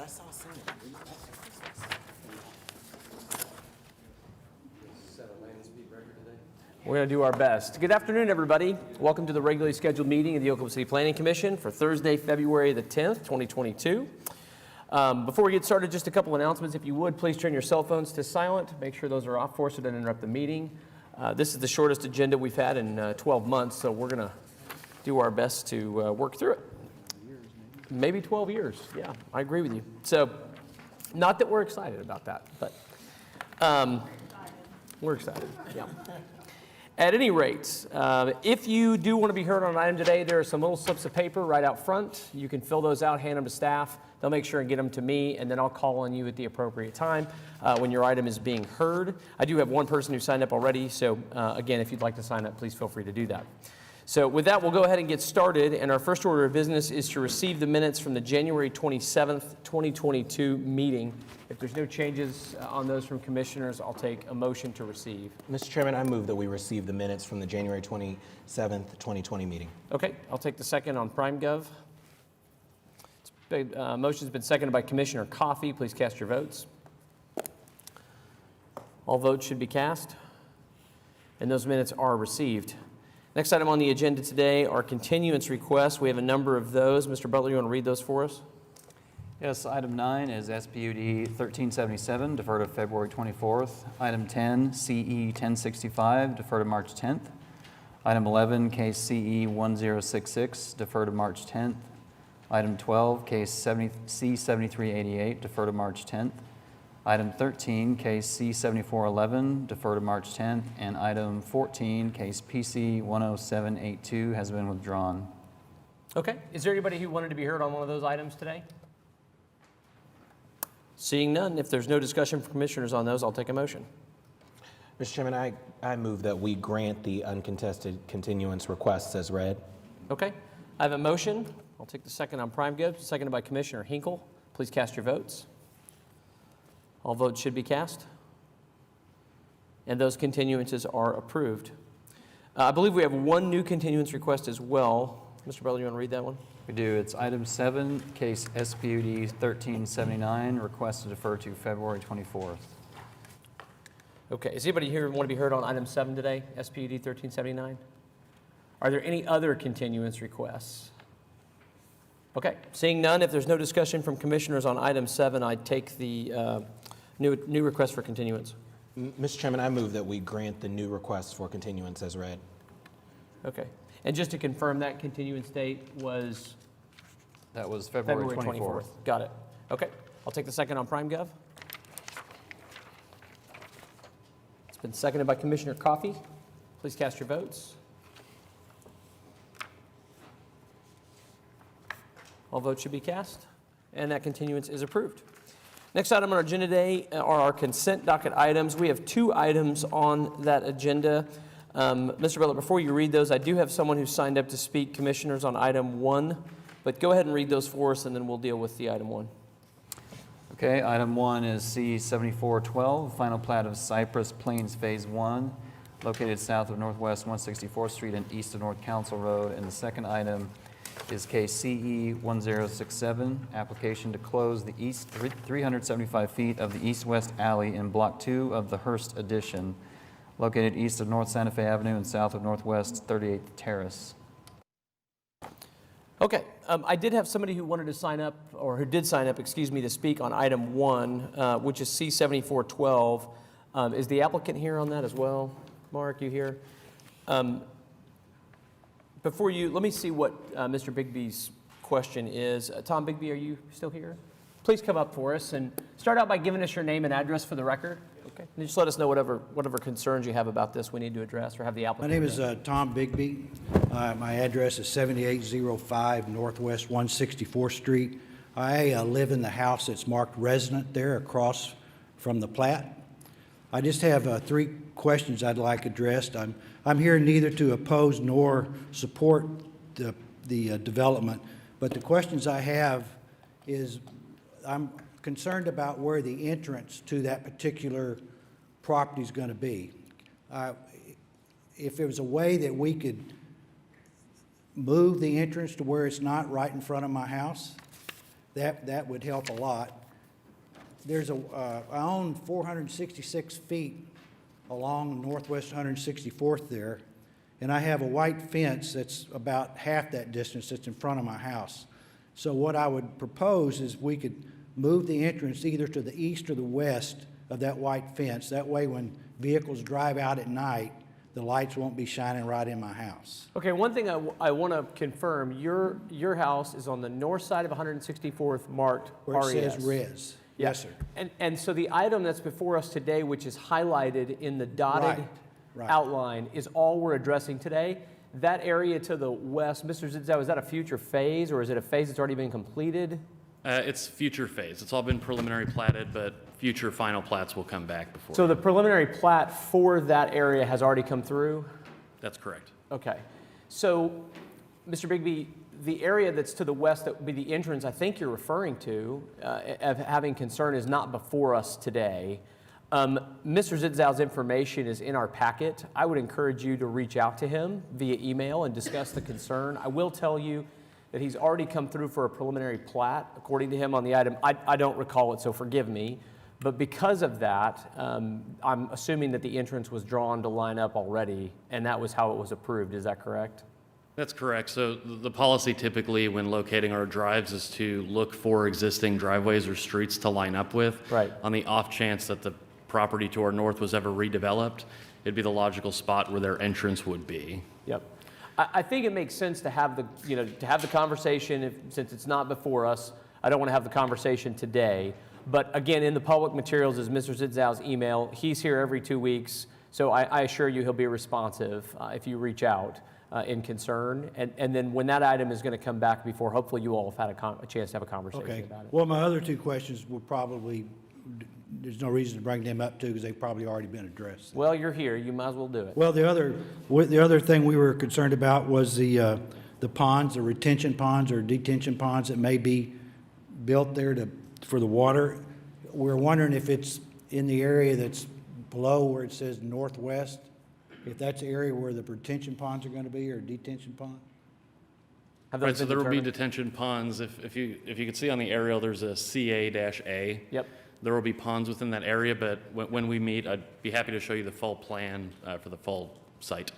saw some. We're going to do our best. Good afternoon, everybody. Welcome to the regularly scheduled meeting of the Oklahoma City Planning Commission for Thursday, February the 10th, 2022. Before we get started, just a couple announcements. If you would, please turn your cell phones to silent. Make sure those are off for us so it doesn't interrupt the meeting. This is the shortest agenda we've had in 12 months, so we're going to do our best to work through it. Maybe 12 years. Yeah, I agree with you. So, not that we're excited about that, but we're excited. Yeah. At any rate, if you do want to be heard on an item today, there are some little slips of paper right out front. You can fill those out, hand them to staff. They'll make sure and get them to me, and then I'll call on you at the appropriate time when your item is being heard. I do have one person who signed up already, so again, if you'd like to sign up, please feel free to do that. So with that, we'll go ahead and get started, and our first order of business is to receive the minutes from the January 27th, 2022 meeting. If there's no changes on those from commissioners, I'll take a motion to receive. Mr. Chairman, I move that we receive the minutes from the January 27th, 2020 meeting. Okay, I'll take the second on PrimeGov. Motion's been seconded by Commissioner Coffey. Please cast your votes. All votes should be cast, and those minutes are received. Next item on the agenda today are continuance requests. We have a number of those. Mr. Butler, you want to read those for us? Yes, item 9 is SPUD 1377, deferred to February 24th. Item 10, CE 1065, deferred to March 10th. Item 11, case CE 1066, deferred to March 10th. Item 12, case C7388, deferred to March 10th. Item 13, case C7411, deferred to March 10th. And item 14, case PC 10782, has been withdrawn. Okay. Is there anybody who wanted to be heard on one of those items today? Seeing none, if there's no discussion from commissioners on those, I'll take a motion. Mr. Chairman, I move that we grant the uncontested continuance requests as read. Okay. I have a motion. I'll take the second on PrimeGov, seconded by Commissioner Hinkle. Please cast your votes. All votes should be cast. And those continuances are approved. I believe we have one new continuance request as well. Mr. Butler, you want to read that one? We do. It's item 7, case SPUD 1379, request to defer to February 24th. Okay. Is anybody here want to be heard on item 7 today, SPUD 1379? Are there any other continuance requests? Okay. Seeing none, if there's no discussion from commissioners on item 7, I take the new request for continuance. Mr. Chairman, I move that we grant the new requests for continuance as read. Okay. And just to confirm, that continuance date was? That was February 24th. Got it. Okay. I'll take the second on PrimeGov. It's been seconded by Commissioner Coffey. Please cast your votes. All votes should be cast, and that continuance is approved. Next item on our agenda today are our consent docket items. We have 2 items on that agenda. Mr. Butler, before you read those, I do have someone who signed up to speak, commissioners, on item 1, but go ahead and read those for us, and then we'll deal with the item 1. Okay, item 1 is C7412, final plat of Cypress Plains Phase 1, located south of Northwest 164th Street and east of North Council Road. And the second item is case CE 1067, application to close the east 375 feet of the east-west alley in Block 2 of the Hearst Addition, located east of North Santa Fe Avenue and south of Northwest 38th Terrace. Okay. I did have somebody who wanted to sign up, or who did sign up, excuse me, to speak on item 1, which is C7412. Is the applicant here on that as well? Mark, you here? Before you, let me see what Mr. Bigby's question is. Tom Bigby, are you still here? Please come up for us and start out by giving us your name and address for the record. Okay. And just let us know whatever concerns you have about this we need to address or have the applicant. My name is Tom Bigby. My address is 7805 Northwest 164th Street. I live in the house that's marked resident there across from the plat. I just have 3 questions I'd like addressed. I'm here neither to oppose nor support the development, but the questions I have is I'm concerned about where the entrance to that particular property is going to be. If there was a way that we could move the entrance to where it's not right in front of my house, that would help a lot. There's I own 466 feet along Northwest 164th there, and I have a white fence that's about half that distance that's in front of my house. So what I would propose is we could move the entrance either to the east or the west of that white fence. That way when vehicles drive out at night, the lights won't be shining right in my house. Okay, one thing I want to confirm, your house is on the north side of 164th marked Where it RES. says res. Yeah. Yes, sir. And so the item that's before us today, which is highlighted in the dotted Right. outline, is all we're addressing today. That area to the west, Mr. Zidzow, is that a future phase, or is it a phase that's already been completed? It's future phase. It's all been preliminary platted, but future final plats will come back before. So the preliminary plat for that area has already come through? That's correct. Okay. So, Mr. Bigby, the area that's to the west that would be the entrance I think you're referring to, of having concern, is not before us today. Mr. Zidzow's information is in our packet. I would encourage you to reach out to him via email and discuss the concern. I will tell you that he's already come through for a preliminary plat, according to him, on the item. I don't recall it, so forgive me. But because of that, I'm assuming that the entrance was drawn to line up already, and that was how it was approved. Is that correct? That's correct. So the policy typically when locating our drives is to look for existing driveways or streets to line up with. Right. On the off chance that the property to our north was ever redeveloped, it'd be the logical spot where their entrance would be. Yep. I think it makes sense to have the conversation, since it's not before us. I don't want to have the conversation today. But again, in the public materials is Mr. Zidzow's email. He's here every 2 weeks, so I assure you he'll be responsive if you reach out in concern. And then when that item is going to come back before, hopefully you all have had a chance to have a conversation Okay. about it. Well, my other two questions will probably, there's no reason to bring them up too, because they've probably already been addressed. Well, you're here. You might as well do it. Well, the other thing we were concerned about was the ponds, the retention ponds or detention ponds that may be built there for the water. We're wondering if it's in the area that's below where it says northwest, if that's the area where the retention ponds are going to be, or detention pond? Have Right, those so been there will be determined? detention ponds. If you can see on the aerial, there's a CA-A. Yep. There will be ponds within that area, but when we meet, I'd be happy to show you the full plan for the full site.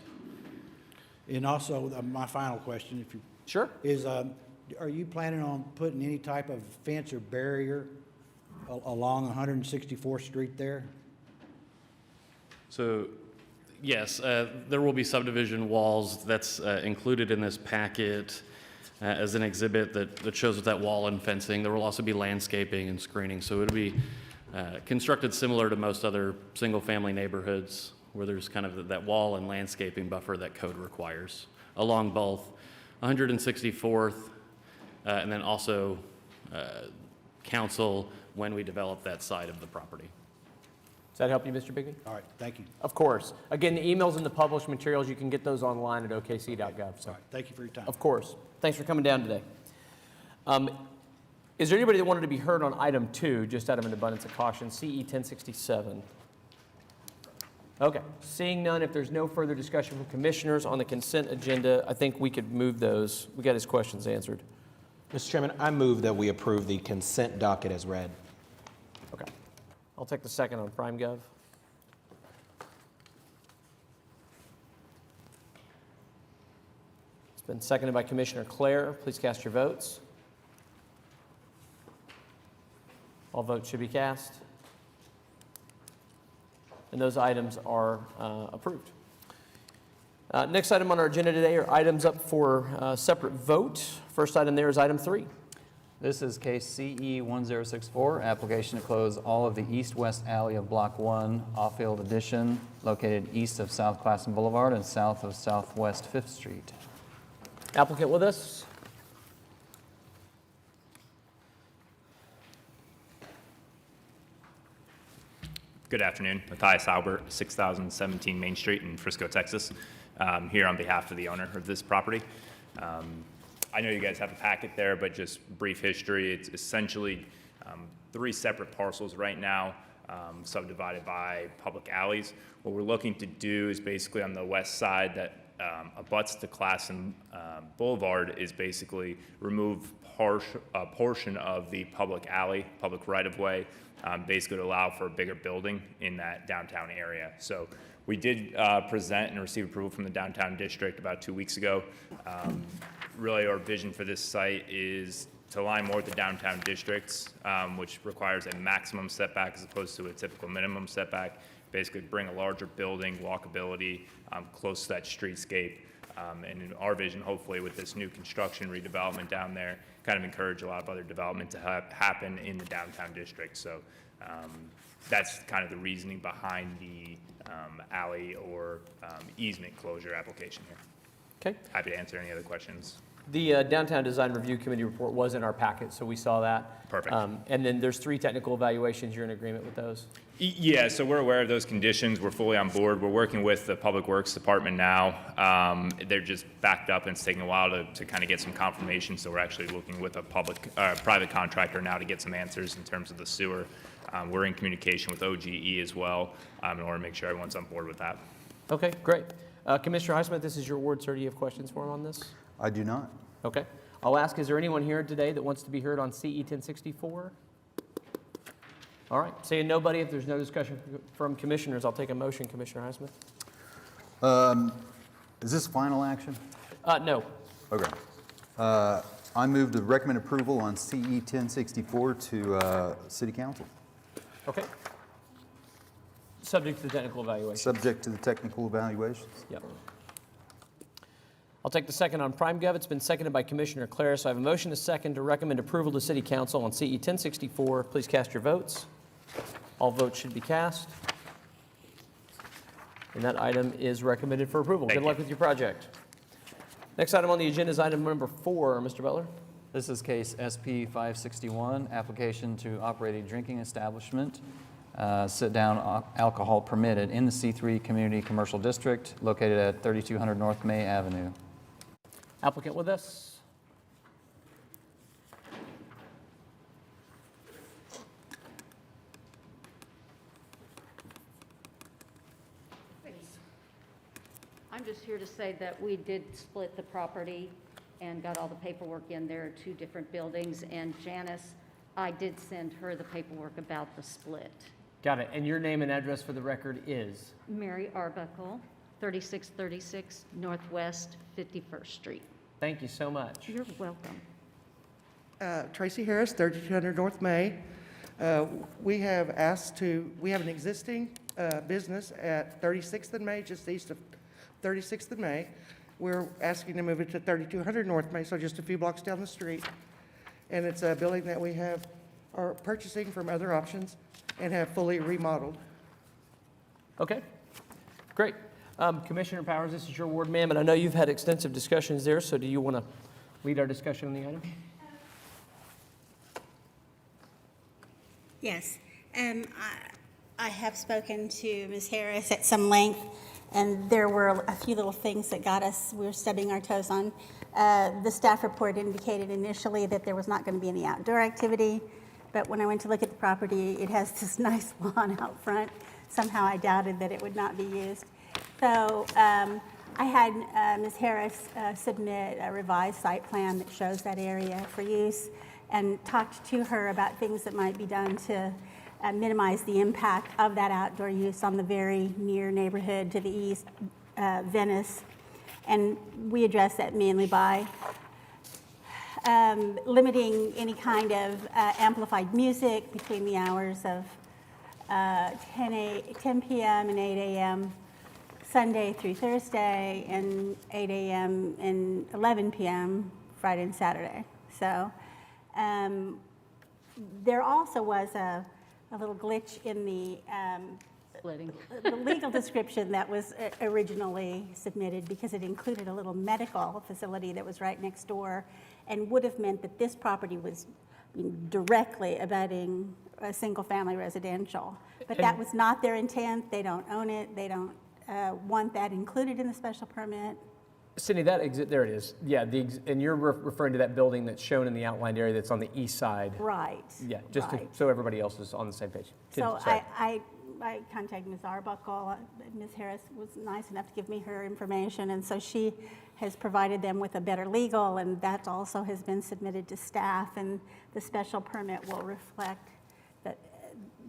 And also, my final question, if you, Sure. is, are you planning on putting any type of fence or barrier along 164th Street there? So, yes, there will be subdivision walls. That's included in this packet as an exhibit that shows with that wall and fencing. There will also be landscaping and screening. So it'll be constructed similar to most other single-family neighborhoods where there's kind of that wall and landscaping buffer that code requires along both 164th and then also council when we develop that side of the property. Does that help you, Mr. Bigby? All right, thank you. Of course. Again, the emails and the published materials, you can get those online at okc.gov. So, All right, thank you for your time. of course. Thanks for coming down today. Is there anybody that wanted to be heard on item 2, just out of an abundance of caution, CE 1067? Okay. Seeing none, if there's no further discussion from commissioners on the consent agenda, I think we could move those. We got his questions answered. Mr. Chairman, I move that we approve the consent docket as read. Okay. I'll take the second on PrimeGov. It's been seconded by Commissioner Clare. Please cast your votes. All votes should be cast. And those items are approved. Next item on our agenda today are items up for separate vote. First item there is item 3. This is case CE 1064, application to close all of the east-west alley of Block 1, off-field addition, located east of South Classen Boulevard and south of Southwest 5th Street. Applicant with us? Good afternoon. Matthias Albert, 6017 Main Street in Frisco, Texas. Here on behalf of the owner of this property. I know you guys have a packet there, but just brief history. It's essentially 3 separate parcels right now, subdivided by public alleys. What we're looking to do is basically on the west side that abuts to Classen Boulevard is basically remove a portion of the public alley, public right-of-way, basically to allow for a bigger building in that downtown area. So we did present and receive approval from the downtown district about 2 weeks ago. Really, our vision for this site is to align more with the downtown districts, which requires a maximum setback as opposed to a typical minimum setback. Basically bring a larger building, walkability, close to that streetscape. And in our vision, hopefully with this new construction redevelopment down there, kind of encourage a lot of other development to happen in the downtown district. So that's kind of the reasoning behind the alley or easement closure application here. Okay. Happy to answer any other questions. The Downtown Design Review Committee report was in our packet, so we saw that. Perfect. And then there's 3 technical evaluations. You're in agreement with those? Yeah, so we're aware of those conditions. We're fully on board. We're working with the Public Works Department now. They're just backed up and it's taking a while to kind of get some confirmation. So we're actually looking with a private contractor now to get some answers in terms of the sewer. We're in communication with OGE as well in order to make sure everyone's on board with that. Okay, great. Commissioner Highsmith, this is your award, sir. Do you have questions for him on this? I do not. Okay. I'll ask, is there anyone here today that wants to be heard on CE 1064? All right. Seeing nobody, if there's no discussion from commissioners, I'll take a motion, Commissioner Highsmith. Is this final action? No. Okay. I move to recommend approval on CE 1064 to City Council, Okay. Subject to the technical evaluation. subject to the technical evaluations. Yep. I'll take the second on PrimeGov. It's been seconded by Commissioner Claris. So I have a motion, a second, to recommend approval to City Council on CE 1064. Please cast your votes. All votes should be cast. And that item is recommended for approval. Thank Good luck you. with your project. Next item on the agenda is item number 4. Mr. Butler? This is case SP 561, application to operate a drinking establishment, sit-down alcohol permitted in the C3 Community Commercial District located at 3200 North May Avenue. Applicant with us? I'm just here to say that we did split the property and got all the paperwork in. There are 2 different buildings, and Janice, I did send her the paperwork about the split. Got it. And your name and address for the record is? Mary Arbuckle, 3636 Northwest 51st Street. Thank you so much. You're welcome. Tracy Harris, 3200 North May. We have an existing business at 36th and May, just east of 36th and May. We're asking to move it to 3200 North May, so just a few blocks down the street. And it's a building that we are purchasing from other options and have fully remodeled. Okay, great. Commissioner Powers, this is your ward, ma'am, and I know you've had extensive discussions there, so do you want to lead our discussion on the item? Yes. I have spoken to Ms. Harris at some length, and there were a few little things that we were stubbing our toes on. The staff report indicated initially that there was not going to be any outdoor activity, but when I went to look at the property, it has this nice lawn out front. Somehow I doubted that it would not be used. So I had Ms. Harris submit a revised site plan that shows that area for use, and talked to her about things that might be done to minimize the impact of that outdoor use on the very near neighborhood to the east, Venice. And we address that mainly by limiting any kind of amplified music between the hours of 10 p.m. and 8 a.m. Sunday through Thursday, and 8 a.m. and 11 p.m. Friday and Saturday. So there also was a little glitch in the Splitting. legal description that was originally submitted, because it included a little medical facility that was right next door, and would have meant that this property was directly abutting a single-family residential. But that was not their intent. They don't own it. They don't want that included in the special permit. Cindy, that exit, there it is. Yeah, and you're referring to that building that's shown in the outlined area that's on the east side. Right. Yeah, just right. so everybody else is on the same page. So Sorry. I I contacted Ms. Arbuckle. Ms. Harris was nice enough to give me her information, and so she has provided them with a better legal, and that also has been submitted to staff, and the special permit will reflect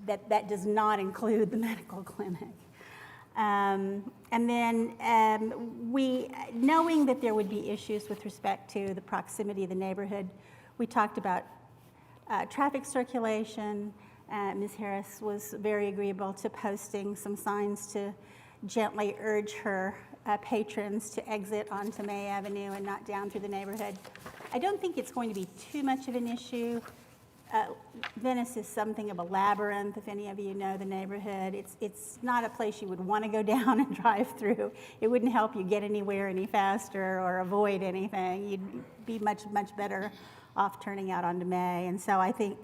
that does not include the medical clinic. And then knowing that there would be issues with respect to the proximity of the neighborhood, we talked about traffic circulation. Ms. Harris was very agreeable to posting some signs to gently urge her patrons to exit onto May Avenue and not down through the neighborhood. I don't think it's going to be too much of an issue. Venice is something of a labyrinth, if any of you know the neighborhood. It's not a place you would want to go down and drive through. It wouldn't help you get anywhere any faster or avoid anything. You'd be much, much better off turning out onto May. And so I think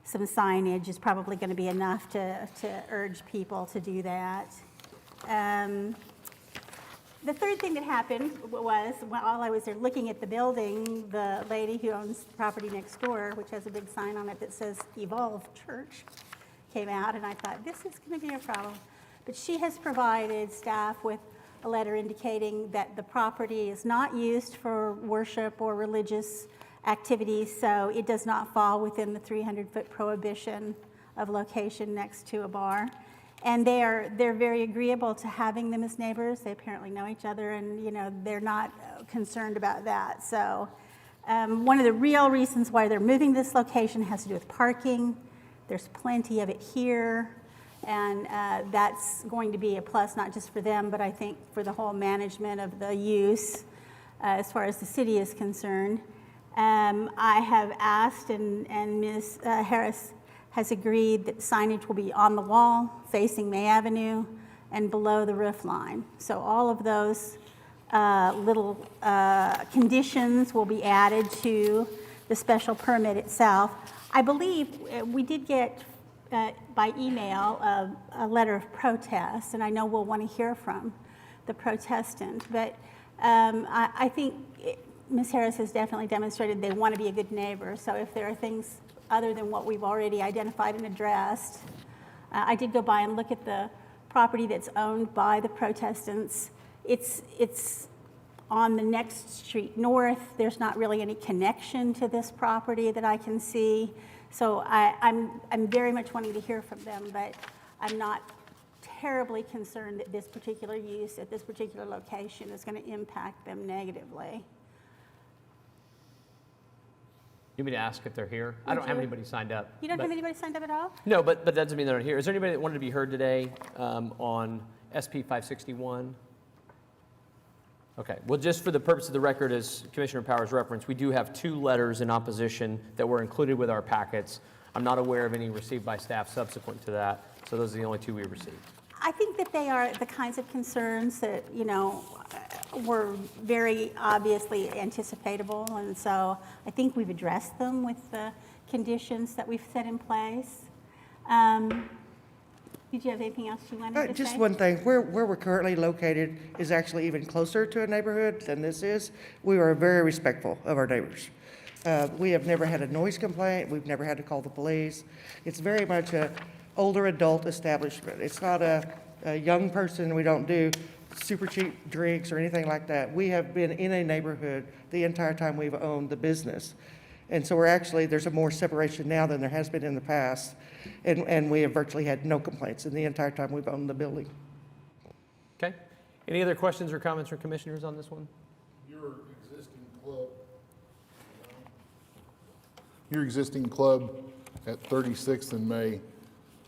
some signage is probably going to be enough to urge people to do that. The third thing that happened was, while I was there looking at the building, the lady who owns the property next door, which has a big sign on it that says Evolve Church, came out, and I thought, this is going to be a problem. But she has provided staff with a letter indicating that the property is not used for worship or religious activities, so it does not fall within the 300-foot prohibition of location next to a bar. And they're very agreeable to having them as neighbors. They apparently know each other, and they're not concerned about that. So one of the real reasons why they're moving this location has to do with parking. There's plenty of it here, and that's going to be a plus not just for them, but I think for the whole management of the use as far as the city is concerned. I have asked, and Ms. Harris has agreed that signage will be on the wall facing May Avenue and below the roof line. So all of those little conditions will be added to the special permit itself. I believe we did get by email a letter of protest, and I know we'll want to hear from the protestant, but I think Ms. Harris has definitely demonstrated they want to be a good neighbor. So if there are things other than what we've already identified and addressed, I did go by and look at the property that's owned by the protestants. It's on the next street north. There's not really any connection to this property that I can see. So I'm very much wanting to hear from them, but I'm not terribly concerned that this particular use at this particular location is going to impact them negatively. You want me to ask if they're here? I don't have anybody signed up. You don't have anybody signed up at all? No, but that doesn't mean they're not here. Is there anybody that wanted to be heard today on SP 561? Okay, well, just for the purpose of the record, as Commissioner Powers referenced, we do have 2 letters in opposition that were included with our packets. I'm not aware of any received by staff subsequent to that, so those are the only 2 we received. I think that they are the kinds of concerns that, were very obviously anticipatable, and so I think we've addressed them with the conditions that we've set in place. Did you have anything else you wanted to say? Just one thing, where we're currently located is actually even closer to a neighborhood than this is. We are very respectful of our neighbors. We have never had a noise complaint. We've never had to call the police. It's very much a older adult establishment. It's not a young person. We don't do super cheap drinks or anything like that. We have been in a neighborhood the entire time we've owned the business. And so there's a more separation now than there has been in the past. And we have virtually had no complaints in the entire time we've owned the building. Okay. Any other questions or comments from commissioners on this one? Your existing club at 36th and May,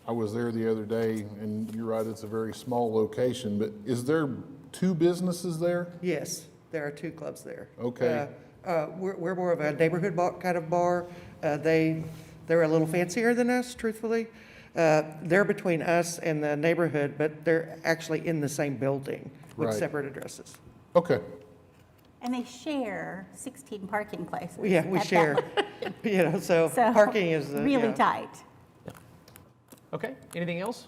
I was there the other day, and you're right, it's a very small location, but is there 2 businesses there? Yes, there are 2 clubs there. Okay. We're more of a neighborhood kind of bar. They're a little fancier than us, truthfully. They're between us and the neighborhood, but they're actually in the same building with Right. separate addresses. Okay. And they share 16 parking places. Yeah, we at share, that- so So, parking is. really tight. Okay, anything else?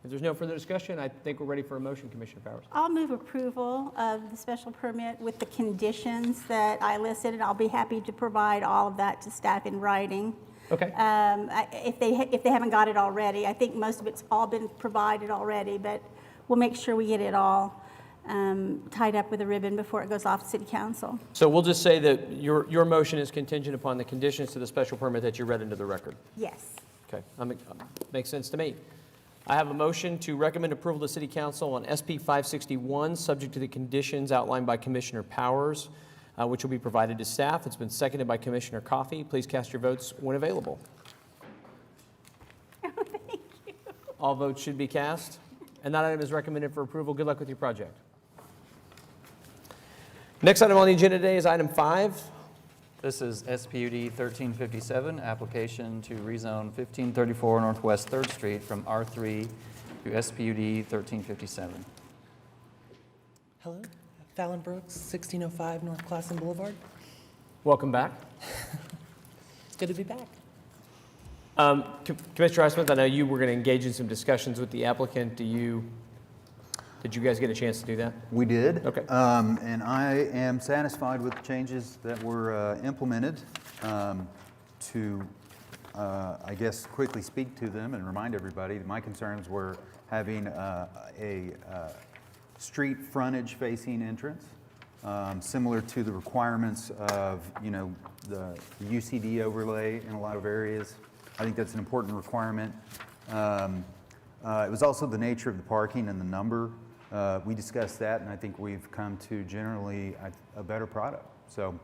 If there's no further discussion, I think we're ready for a motion, Commissioner Powers. I'll move approval of the special permit with the conditions that I listed, and I'll be happy to provide all of that to staff in writing. Okay. If they haven't got it already. I think most of it's all been provided already, but we'll make sure we get it all tied up with a ribbon before it goes off to City Council. So we'll just say that your motion is contingent upon the conditions to the special permit that you read into the record. Yes. Okay, makes sense to me. I have a motion to recommend approval to City Council on SP 561, subject to the conditions outlined by Commissioner Powers, which will be provided to staff. It's been seconded by Commissioner Coffey. Please cast your votes when available. Thank you. All votes should be cast, and that item is recommended for approval. Good luck with your project. Next item on the agenda today is item 5. This is SPUD 1357, application to rezone 1534 Northwest 3rd Street from R3 to SPUD 1357. Hello, Fallon Brooks, 1605 North Classen Boulevard. Welcome back. It's good to be back. Commissioner Highsmith, I know you were going to engage in some discussions with the applicant. Did you guys get a chance to do that? We did. Okay. And I am satisfied with the changes that were implemented. To, I guess, quickly speak to them and remind everybody that my concerns were having a street frontage facing entrance, similar to the requirements of, the UCD overlay in a lot of areas. I think that's an important requirement. It was also the nature of the parking and the number. We discussed that, and I think we've come to generally a better product. So,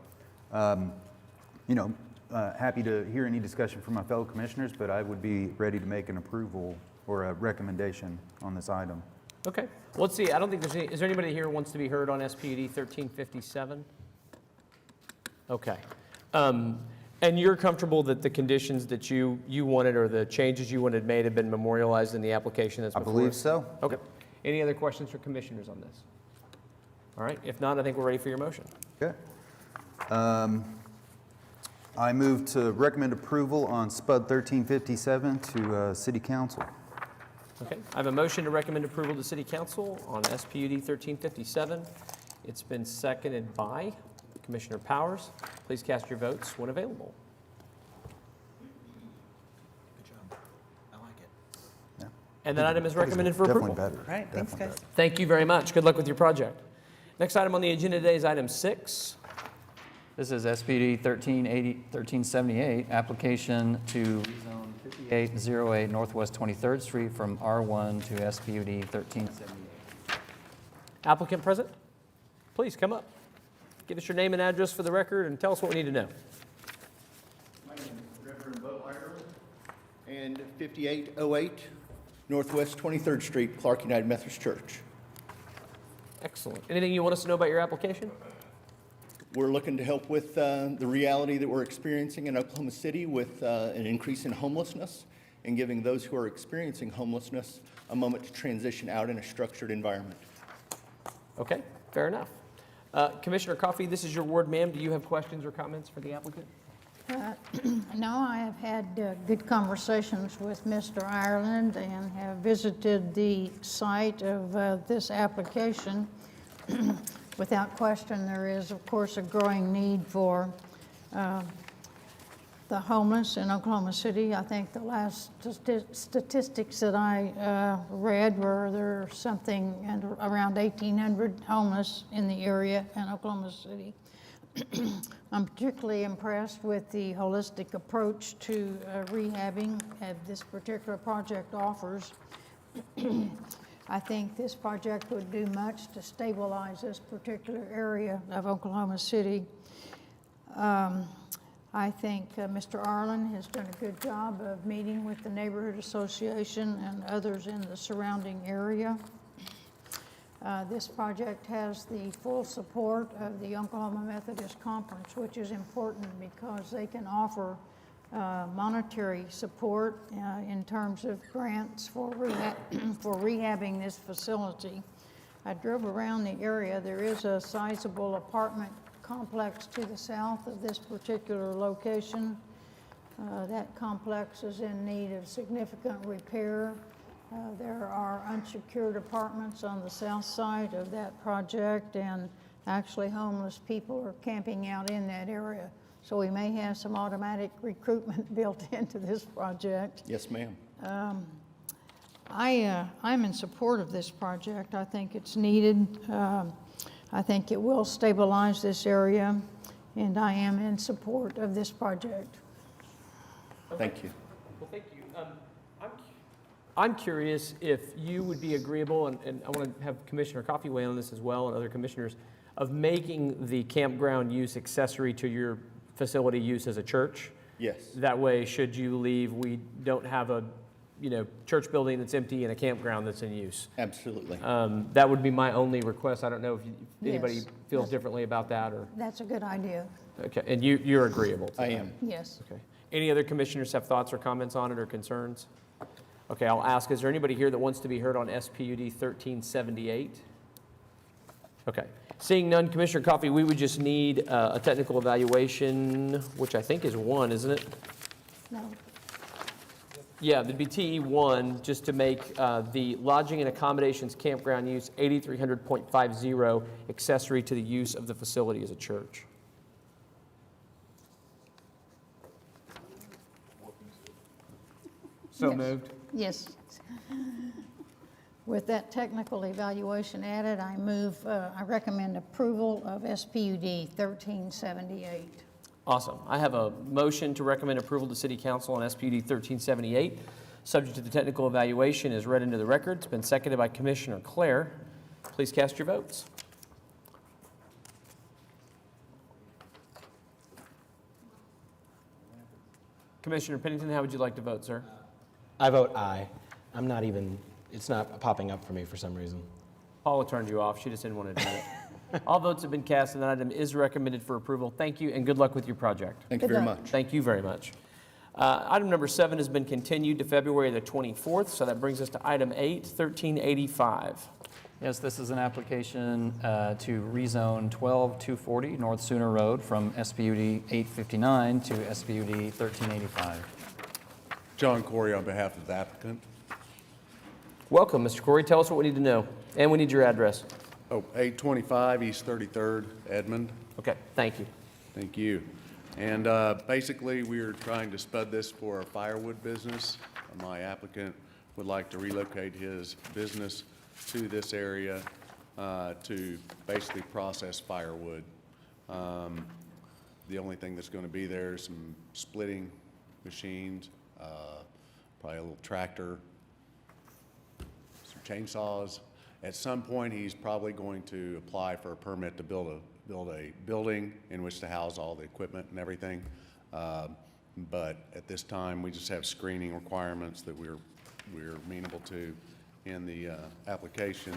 happy to hear any discussion from my fellow commissioners, but I would be ready to make an approval or a recommendation on this item. Okay. Well, let's see. I don't think there's any. Is there anybody here who wants to be heard on SPUD 1357? Okay. And you're comfortable that the conditions that you wanted or the changes you wanted made have been memorialized in the application that's I before believe us? so. Okay. Any other questions for commissioners on this? All right. If not, I think we're ready for your motion. Okay. I move to recommend approval on SPUD 1357 to City Council. Okay. I have a motion to recommend approval to City Council on SPUD 1357. It's been seconded by Commissioner Powers. Please cast your votes when available. Good job. I like it. Yeah. And that item is recommended for approval. Definitely better. All right, thanks, guys. Thank you very much. Good luck with your project. Next item on the agenda today is item 6. This is SPUD 1378, application to rezone 5808 Northwest 23rd Street from R1 to SPUD 1378. Applicant present? Please come up. Give us your name and address for the record and tell us what we need to know. My name is Reverend Bo Ireland, and 5808 Northwest 23rd Street, Clark United Methodist Church. Excellent. Anything you want us to know about your application? We're looking to help with the reality that we're experiencing in Oklahoma City with an increase in homelessness and giving those who are experiencing homelessness a moment to transition out in a structured environment. Okay, fair enough. Commissioner Coffey, this is your ward, ma'am. Do you have questions or comments for the applicant? No, I have had good conversations with Mr. Ireland and have visited the site of this application. Without question, there is, of course, a growing need for the homeless in Oklahoma City. I think the last statistics that I read were there something around 1,800 homeless in the area in Oklahoma City. I'm particularly impressed with the holistic approach to rehabbing that this particular project offers. I think this project would do much to stabilize this particular area of Oklahoma City. I think Mr. Ireland has done a good job of meeting with the neighborhood association and others in the surrounding area. This project has the full support of the Oklahoma Methodist Conference, which is important because they can offer monetary support in terms of grants for rehabbing this facility. I drove around the area. There is a sizable apartment complex to the south of this particular location. That complex is in need of significant repair. There are unsecured apartments on the south side of that project, and actually homeless people are camping out in that area. so we may have some automatic recruitment built into this project. Yes, ma'am. I'm in support of this project. I think it's needed. I think it will stabilize this area, and I am in support of this project. Thank you. Well, thank you. I'm curious if you would be agreeable, and I want to have Commissioner Coffey weigh on this as well, and other commissioners, of making the campground use accessory to your facility use as a church. Yes. That way, should you leave, we don't have a, church building that's empty and a campground that's in use. Absolutely. That would be my only request. I don't know if anybody Yes. feels differently about that, or, That's a good idea. okay, and you're agreeable to I that? am. Yes. Okay. Any other commissioners have thoughts or comments on it or concerns? Okay, I'll ask, is there anybody here that wants to be heard on SPUD 1378? Okay. Seeing none, Commissioner Coffey, we would just need a technical evaluation, which I think is 1, isn't it? No. Yeah, there'd be TE1, just to make the lodging and accommodations campground use 8300.50 accessory to the use of the facility as a church. So Yes. moved. Yes. With that technical evaluation added, I recommend approval of SPUD 1378. Awesome. I have a motion to recommend approval to City Council on SPUD 1378, subject to the technical evaluation is read into the record. It's been seconded by Commissioner Clare. Please cast your votes. Commissioner Pennington, how would you like to vote, sir? I vote aye. I'm not even, it's not popping up for me for some reason. Paula turned you off. She just didn't want to do it. All votes have been cast, and that item is recommended for approval. Thank you, and good luck with your project. Thank you very much. Thank you very much. Item number 7 has been continued to February the 24th, so that brings us to item 8, 1385. Yes, this is an application to rezone 12240 North Sooner Road from SPUD 859 to SPUD 1385. John Corey on behalf of the applicant. Welcome, Mr. Corey. Tell us what we need to know, and we need your address. Oh, 825 East 33rd, Edmond. Okay, thank you. Thank you. And basically, we're trying to spud this for a firewood business. My applicant would like to relocate his business to this area to basically process firewood. The only thing that's going to be there is some splitting machines, probably a little tractor, some chainsaws. At some point, he's probably going to apply for a permit to build a building in which to house all the equipment and everything. But at this time, we just have screening requirements that we're amenable to in the application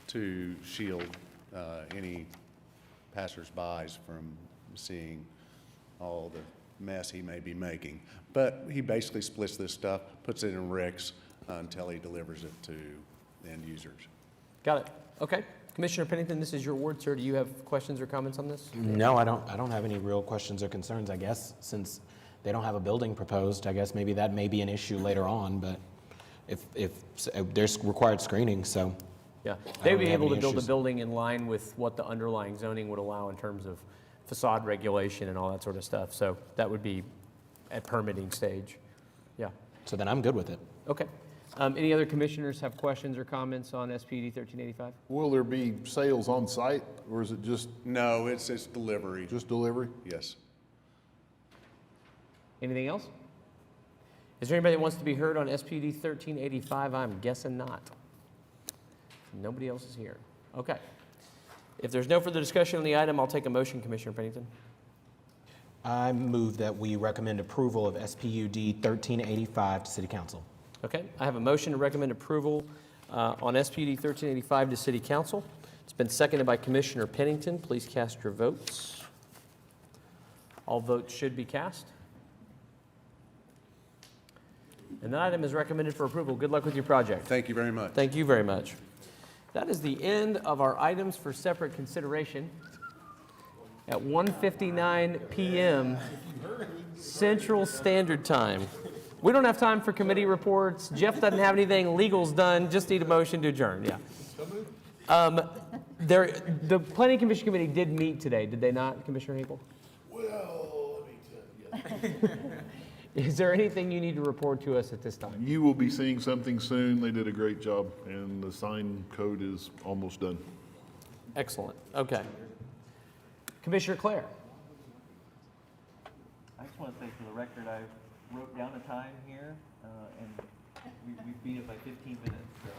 to shield any passersby from seeing all the mess he may be making. But he basically splits this stuff, puts it in ricks until he delivers it to end users. Got it. Okay. Commissioner Pennington, this is your ward, sir. Do you have questions or comments on this? No, I don't have any real questions or concerns, I guess, since they don't have a building proposed. I guess maybe that may be an issue later on, but if there's required screening, so. Yeah, I they'd don't be have able to any build a issues. building in line with what the underlying zoning would allow in terms of facade regulation and all that sort of stuff. So that would be at permitting stage. Yeah. So then I'm good with it. Okay. Any other commissioners have questions or comments on SPUD 1385? Will there be sales on site, or is it just No, it's delivery. delivery? Yes. Anything else? Is there anybody that wants to be heard on SPUD 1385? I'm guessing not. Nobody else is here. Okay. If there's no further discussion on the item, I'll take a motion, Commissioner Pennington. I move that we recommend approval of SPUD 1385 to City Council. Okay, I have a motion to recommend approval on SPUD 1385 to City Council. It's been seconded by Commissioner Pennington. Please cast your votes. All votes should be cast. And that item is recommended for approval. Good luck with your project. Thank you very much. Thank you very much. That is the end of our items for separate consideration. At 1:59 p.m. Central Standard Time. We don't have time for committee reports. Jeff doesn't have anything. Legal's done. Just need a motion to adjourn. Yeah. The Planning Commission Committee did meet today, did they not, Commissioner Hinkle? Well, let me Is there anything you need to report to us at this time? You will be seeing something soon. They did a great job, and the sign code is almost done. Excellent. Okay. Commissioner Clare. I just want to say for the record, I wrote down a time here, and we beat it by 15 minutes. So.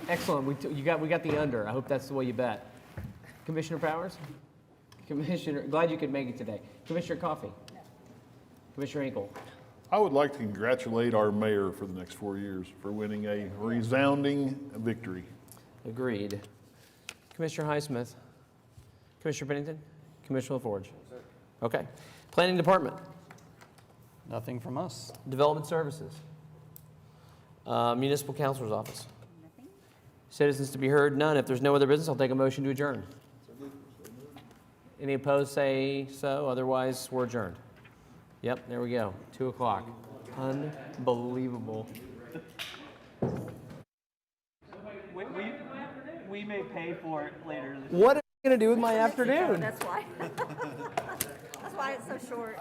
Excellent. We got the under. I hope that's the way you bet. Commissioner Powers? Commissioner, glad you could make it today. Commissioner Coffey? No. Commissioner Hinkle? I would like to congratulate our mayor for the next 4 years for winning a resounding victory. Agreed. Commissioner Highsmith? Commissioner Bennington? Commissioner LaForge? Okay. Planning Department? Nothing from us. Development Services? Municipal Counselor's Office? Nothing. Citizens to be heard? None. If there's no other business, I'll take a motion to adjourn. Any opposed, say so. Otherwise, we're adjourned. Yep, there we go. 2 o'clock. Unbelievable. We may pay for it later. What am I going to do with my afternoon? That's why. That's why it's so short.